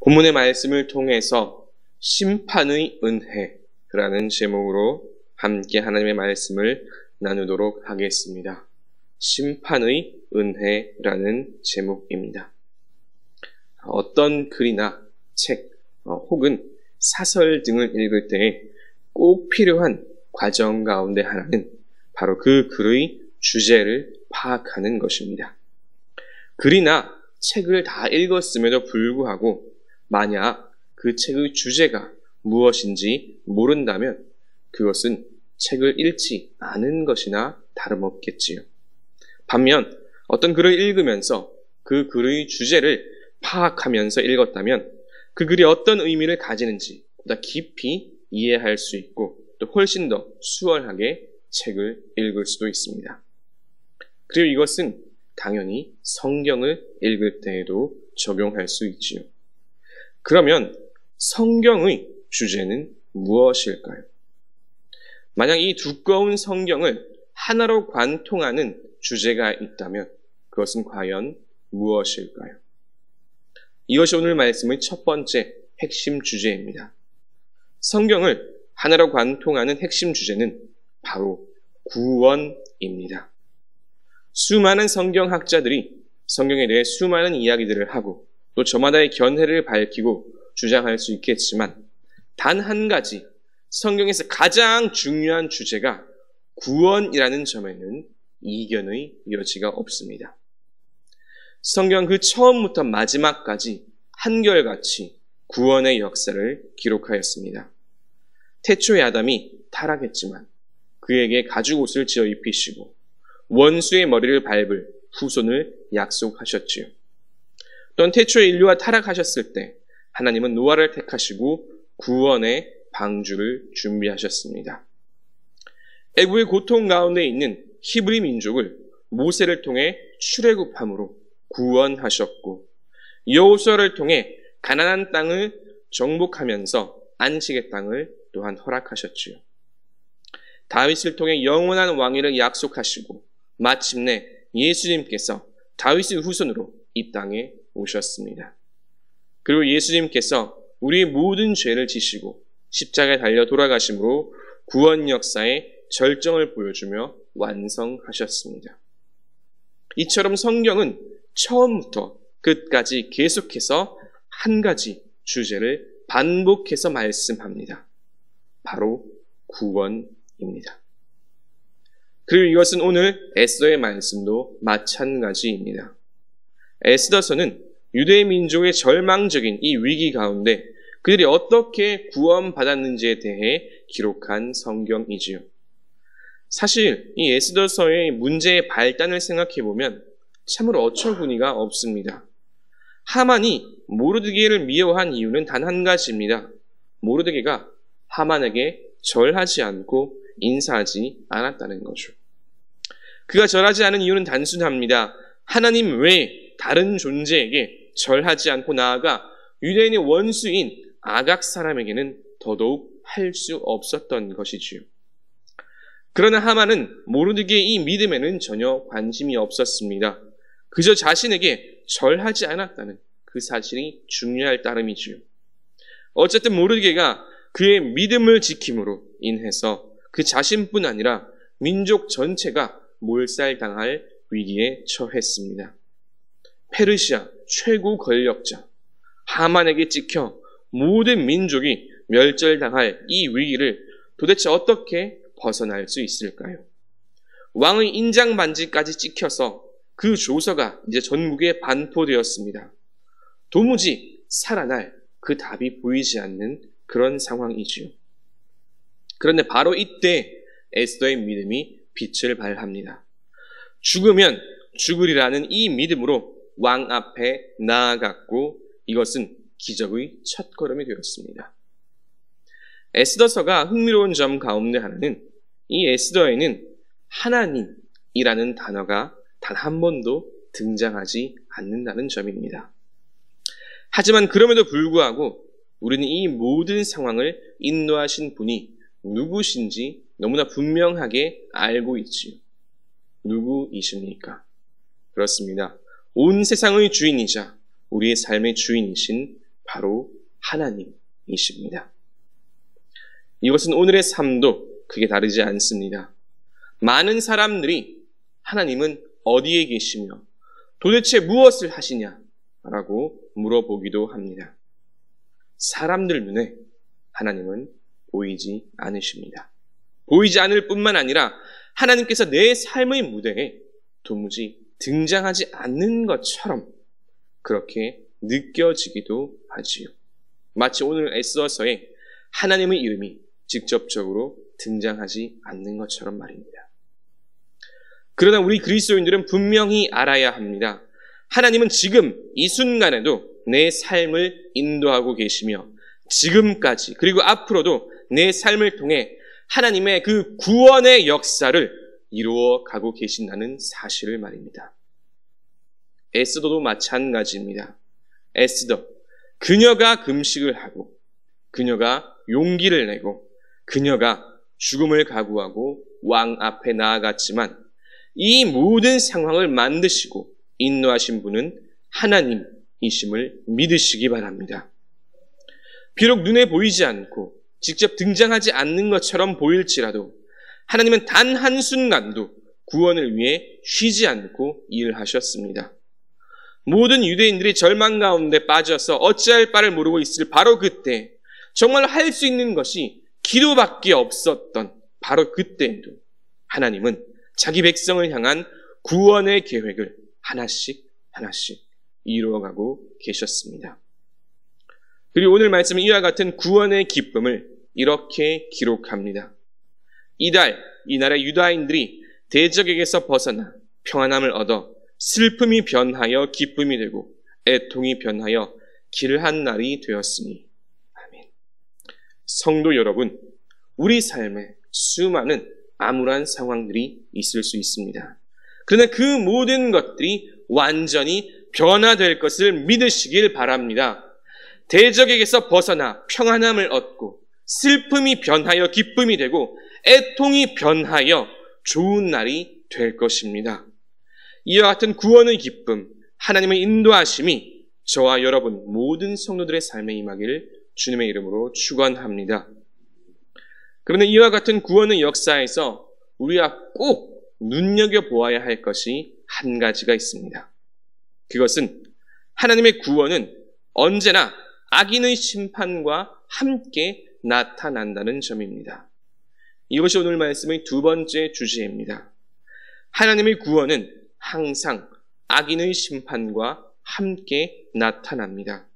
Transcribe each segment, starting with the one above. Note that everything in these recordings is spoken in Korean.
본문의 말씀을 통해서 심판의 은혜라는 제목으로 함께 하나님의 말씀을 나누도록 하겠습니다. 심판의 은혜라는 제목입니다. 어떤 글이나 책 혹은 사설 등을 읽을 때 꼭 필요한 과정 가운데 하나는 바로 그 글의 주제를 파악하는 것입니다. 글이나 책을 다 읽었음에도 불구하고 만약 그 책의 주제가 무엇인지 모른다면 그것은 책을 읽지 않은 것이나 다름없겠지요. 반면 어떤 글을 읽으면서 그 글의 주제를 파악하면서 읽었다면 그 글이 어떤 의미를 가지는지 보다 깊이 이해할 수 있고 또 훨씬 더 수월하게 책을 읽을 수도 있습니다. 그리고 이것은 당연히 성경을 읽을 때에도 적용할 수 있지요. 그러면 성경의 주제는 무엇일까요? 만약 이 두꺼운 성경을 하나로 관통하는 주제가 있다면 그것은 과연 무엇일까요? 이것이 오늘 말씀의 첫 번째 핵심 주제입니다. 성경을 하나로 관통하는 핵심 주제는 바로 구원입니다. 수많은 성경학자들이 성경에 대해 수많은 이야기들을 하고 또 저마다의 견해를 밝히고 주장할 수 있겠지만 단 한 가지 성경에서 가장 중요한 주제가 구원이라는 점에는 이견의 여지가 없습니다. 성경 그 처음부터 마지막까지 한결같이 구원의 역사를 기록하였습니다. 태초의 아담이 타락했지만 그에게 가죽옷을 지어 입히시고 원수의 머리를 밟을 후손을 약속하셨지요. 또한 태초의 인류가 타락하셨을 때 하나님은 노아를 택하시고 구원의 방주를 준비하셨습니다. 애굽의 고통 가운데 있는 히브리 민족을 모세를 통해 출애굽함으로 구원하셨고 여호수아를 통해 가나안 땅을 정복하면서 안식의 땅을 또한 허락하셨지요. 다윗을 통해 영원한 왕위를 약속하시고 마침내 예수님께서 다윗의 후손으로 이 땅에 오셨습니다. 그리고 예수님께서 우리의 모든 죄를 지시고 십자가에 달려 돌아가심으로 구원 역사의 절정을 보여주며 완성하셨습니다. 이처럼 성경은 처음부터 끝까지 계속해서 한 가지 주제를 반복해서 말씀합니다. 바로 구원입니다. 그리고 이것은 오늘 에스더의 말씀도 마찬가지입니다. 에스더서는 유대 민족의 절망적인 이 위기 가운데 그들이 어떻게 구원받았는지에 대해 기록한 성경이지요. 사실 이 에스더서의 문제의 발단을 생각해보면 참으로 어처구니가 없습니다. 하만이 모르드게를 미워한 이유는 단 한 가지입니다. 모르드게가 하만에게 절하지 않고 인사하지 않았다는 거죠. 그가 절하지 않은 이유는 단순합니다. 하나님 외에 다른 존재에게 절하지 않고 나아가 유대인의 원수인 아각 사람에게는 더더욱 할 수 없었던 것이지요. 그러나 하만은 모르드게의 이 믿음에는 전혀 관심이 없었습니다. 그저 자신에게 절하지 않았다는 그 사실이 중요할 따름이지요. 어쨌든 모르드게가 그의 믿음을 지킴으로 인해서 그 자신뿐 아니라 민족 전체가 몰살당할 위기에 처했습니다. 페르시아 최고 권력자 하만에게 찍혀 모든 민족이 멸절당할 이 위기를 도대체 어떻게 벗어날 수 있을까요? 왕의 인장 반지까지 찍혀서 그 조서가 이제 전국에 반포되었습니다. 도무지 살아날 그 답이 보이지 않는 그런 상황이지요. 그런데 바로 이때 에스더의 믿음이 빛을 발합니다. 죽으면 죽으리라는 이 믿음으로 왕 앞에 나아갔고 이것은 기적의 첫걸음이 되었습니다. 에스더서가 흥미로운 점 가운데 하나는 이 에스더에는 하나님이라는 단어가 단 한 번도 등장하지 않는다는 점입니다. 하지만 그럼에도 불구하고 우리는 이 모든 상황을 인도하신 분이 누구신지 너무나 분명하게 알고 있지요. 누구이십니까? 그렇습니다. 온 세상의 주인이자 우리의 삶의 주인이신 바로 하나님이십니다. 이것은 오늘의 삶도 크게 다르지 않습니다. 많은 사람들이 하나님은 어디에 계시며 도대체 무엇을 하시냐라고 물어보기도 합니다. 사람들 눈에 하나님은 보이지 않으십니다. 보이지 않을 뿐만 아니라 하나님께서 내 삶의 무대에 도무지 등장하지 않는 것처럼 그렇게 느껴지기도 하지요. 마치 오늘 에스더서에 하나님의 이름이 직접적으로 등장하지 않는 것처럼 말입니다. 그러나 우리 그리스도인들은 분명히 알아야 합니다. 하나님은 지금 이 순간에도 내 삶을 인도하고 계시며 지금까지 그리고 앞으로도 내 삶을 통해 하나님의 그 구원의 역사를 이루어 가고 계신다는 사실을 말입니다. 에스더도 마찬가지입니다. 에스더, 그녀가 금식을 하고 그녀가 용기를 내고 그녀가 죽음을 각오하고 왕 앞에 나아갔지만 이 모든 상황을 만드시고 인도하신 분은 하나님이심을 믿으시기 바랍니다. 비록 눈에 보이지 않고 직접 등장하지 않는 것처럼 보일지라도 하나님은 단 한순간도 구원을 위해 쉬지 않고 일하셨습니다. 모든 유대인들이 절망 가운데 빠져서 어찌할 바를 모르고 있을 바로 그때 정말 할 수 있는 것이 기도밖에 없었던 바로 그때에도 하나님은 자기 백성을 향한 구원의 계획을 하나씩 이루어가고 계셨습니다. 그리고 오늘 말씀은 이와 같은 구원의 기쁨을 이렇게 기록합니다. 이달, 이 나라의 유다인들이 대적에게서 벗어나 평안함을 얻어 슬픔이 변하여 기쁨이 되고 애통이 변하여 길한 날이 되었으니. 아멘. 성도 여러분, 우리 삶에 수많은 암울한 상황들이 있을 수 있습니다. 그러나 그 모든 것들이 완전히 변화될 것을 믿으시길 바랍니다. 대적에게서 벗어나 평안함을 얻고 슬픔이 변하여 기쁨이 되고 애통이 변하여 좋은 날이 될 것입니다. 이와 같은 구원의 기쁨, 하나님의 인도하심이 저와 여러분 모든 성도들의 삶에 임하기를 주님의 이름으로 축원합니다. 그러나 이와 같은 구원의 역사에서 우리가 꼭 눈여겨보아야 할 것이 한 가지가 있습니다. 그것은 하나님의 구원은 언제나 악인의 심판과 함께 나타난다는 점입니다. 이것이 오늘 말씀의 두 번째 주제입니다. 하나님의 구원은 항상 악인의 심판과 함께 나타납니다.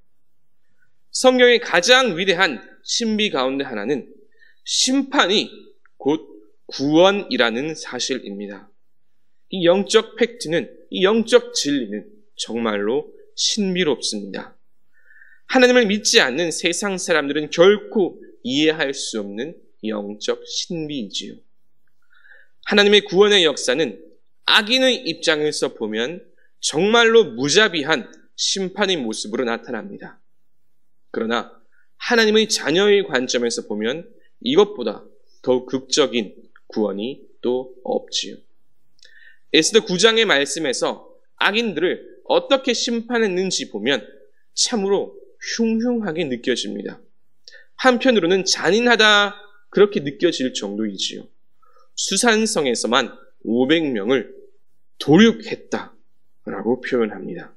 성경의 가장 위대한 신비 가운데 하나는 심판이 곧 구원이라는 사실입니다. 이 영적 팩트는, 이 영적 진리는 정말로 신비롭습니다. 하나님을 믿지 않는 세상 사람들은 결코 이해할 수 없는 영적 신비이지요. 하나님의 구원의 역사는 악인의 입장에서 보면 정말로 무자비한 심판의 모습으로 나타납니다. 그러나 하나님의 자녀의 관점에서 보면 이것보다 더 극적인 구원이 또 없지요. 에스더 9장의 말씀에서 악인들을 어떻게 심판했는지 보면 참으로 흉흉하게 느껴집니다. 한편으로는 잔인하다 그렇게 느껴질 정도이지요. 수산성에서만 500명을 도륙했다라고 표현합니다.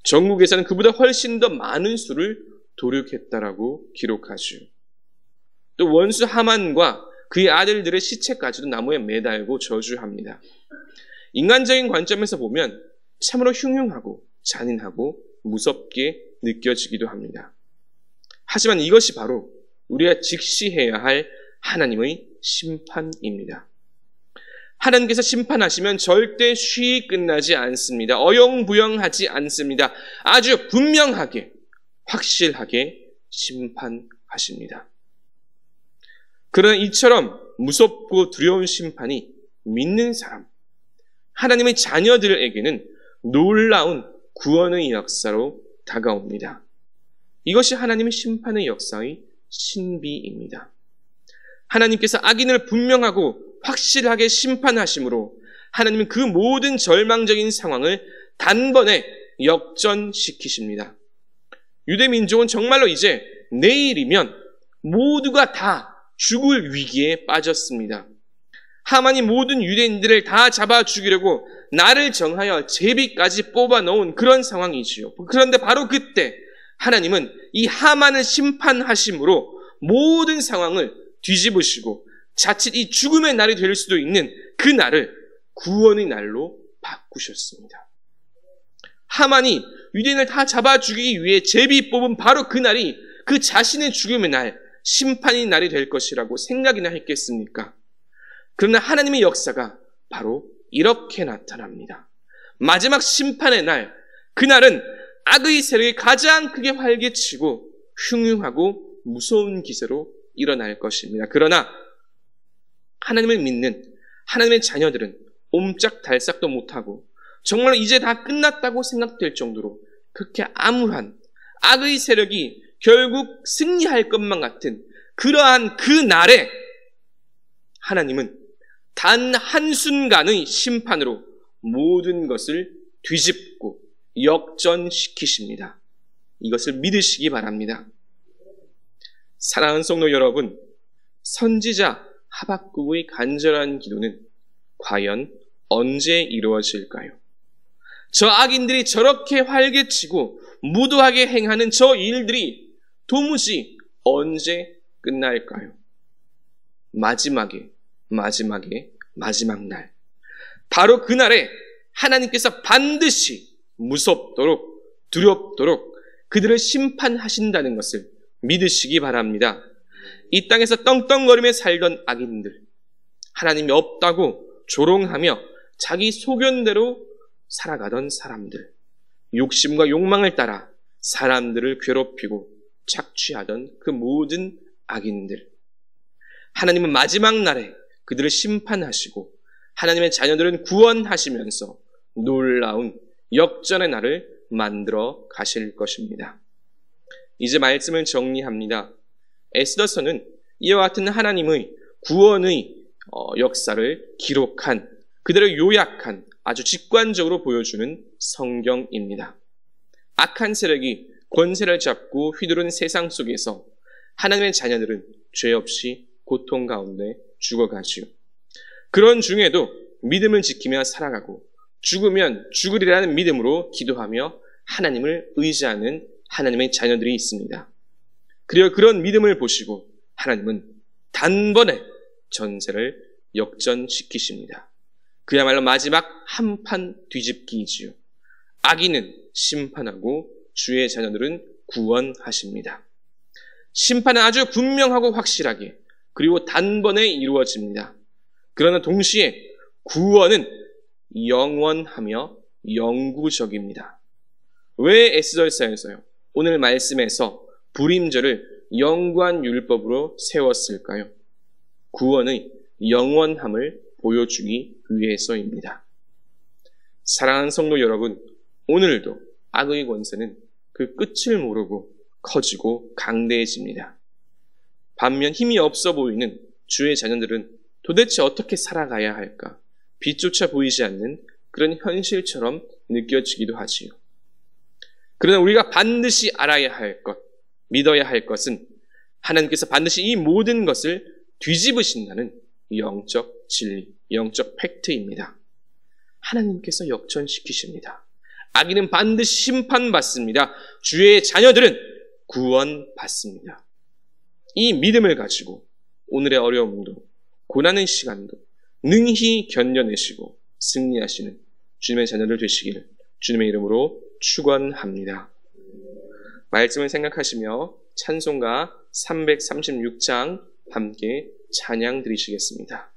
전국에서는 그보다 훨씬 더 많은 수를 도륙했다라고 기록하죠. 또 원수 하만과 그의 아들들의 시체까지도 나무에 매달고 저주합니다. 인간적인 관점에서 보면 참으로 흉흉하고 잔인하고 무섭게 느껴지기도 합니다. 하지만 이것이 바로 우리가 직시해야 할 하나님의 심판입니다. 하나님께서 심판하시면 절대 쉬이 끝나지 않습니다. 어영부영하지 않습니다. 아주 분명하게, 확실하게 심판하십니다. 그러나 이처럼 무섭고 두려운 심판이 믿는 사람, 하나님의 자녀들에게는 놀라운 구원의 역사로 다가옵니다. 이것이 하나님의 심판의 역사의 신비입니다. 하나님께서 악인을 분명하고 확실하게 심판하심으로 하나님은 그 모든 절망적인 상황을 단번에 역전시키십니다. 유대 민족은 정말로 이제 내일이면 모두가 다 죽을 위기에 빠졌습니다. 하만이 모든 유대인들을 다 잡아 죽이려고 날을 정하여 제비까지 뽑아 놓은 그런 상황이지요. 그런데 바로 그때 하나님은 이 하만을 심판하심으로 모든 상황을 뒤집으시고 자칫 이 죽음의 날이 될 수도 있는 그 날을 구원의 날로 바꾸셨습니다. 하만이 유대인을 다 잡아 죽이기 위해 제비 뽑은 바로 그 날이 그 자신의 죽음의 날, 심판의 날이 될 것이라고 생각이나 했겠습니까? 그러나 하나님의 역사가 바로 이렇게 나타납니다. 마지막 심판의 날, 그날은 악의 세력이 가장 크게 활개치고 흉흉하고 무서운 기세로 일어날 것입니다. 그러나 하나님을 믿는 하나님의 자녀들은 옴짝달싹도 못하고 정말 이제 다 끝났다고 생각될 정도로 그렇게 암울한 악의 세력이 결국 승리할 것만 같은 그러한 그 날에 하나님은 단 한순간의 심판으로 모든 것을 뒤집고 역전시키십니다. 이것을 믿으시기 바랍니다. 사랑하는 성도 여러분, 선지자 하박국의 간절한 기도는 과연 언제 이루어질까요? 저 악인들이 저렇게 활개치고 무도하게 행하는 저 일들이 도무지 언제 끝날까요? 마지막 날. 바로 그날에 하나님께서 반드시 무섭도록 두렵도록 그들을 심판하신다는 것을 믿으시기 바랍니다. 이 땅에서 떵떵거리며 살던 악인들, 하나님이 없다고 조롱하며 자기 소견대로 살아가던 사람들, 욕심과 욕망을 따라 사람들을 괴롭히고 착취하던 그 모든 악인들, 하나님은 마지막 날에 그들을 심판하시고 하나님의 자녀들은 구원하시면서 놀라운 역전의 날을 만들어 가실 것입니다. 이제 말씀을 정리합니다. 에스더서는 이와 같은 하나님의 구원의 역사를 기록한, 그대로 요약한, 아주 직관적으로 보여주는 성경입니다. 악한 세력이 권세를 잡고 휘두른 세상 속에서 하나님의 자녀들은 죄 없이 고통 가운데 죽어가지요. 그런 중에도 믿음을 지키며 살아가고 죽으면 죽으리라는 믿음으로 기도하며 하나님을 의지하는 하나님의 자녀들이 있습니다. 그리고 그런 믿음을 보시고 하나님은 단번에 전세를 역전시키십니다. 그야말로 마지막 한판 뒤집기이지요. 악인은 심판하고 주의 자녀들은 구원하십니다. 심판은 아주 분명하고 확실하게 그리고 단번에 이루어집니다. 그러나 동시에 구원은 영원하며 영구적입니다. 왜 에스더서에서요? 오늘 말씀에서 불임절을 영구한 율법으로 세웠을까요? 구원의 영원함을 보여주기 위해서입니다. 사랑하는 성도 여러분, 오늘도 악의 권세는 그 끝을 모르고 커지고 강대해집니다. 반면 힘이 없어 보이는 주의 자녀들은 도대체 어떻게 살아가야 할까? 빛조차 보이지 않는 그런 현실처럼 느껴지기도 하지요. 그러나 우리가 반드시 알아야 할 것, 믿어야 할 것은 하나님께서 반드시 이 모든 것을 뒤집으신다는 영적 진리, 영적 팩트입니다. 하나님께서 역전시키십니다. 악인은 반드시 심판받습니다. 주의 자녀들은 구원받습니다. 이 믿음을 가지고 오늘의 어려움도 고난의 시간도 능히 견뎌내시고 승리하시는 주님의 자녀들 되시기를 주님의 이름으로 축원합니다. 말씀을 생각하시며 찬송가 336장 함께 찬양 드리시겠습니다.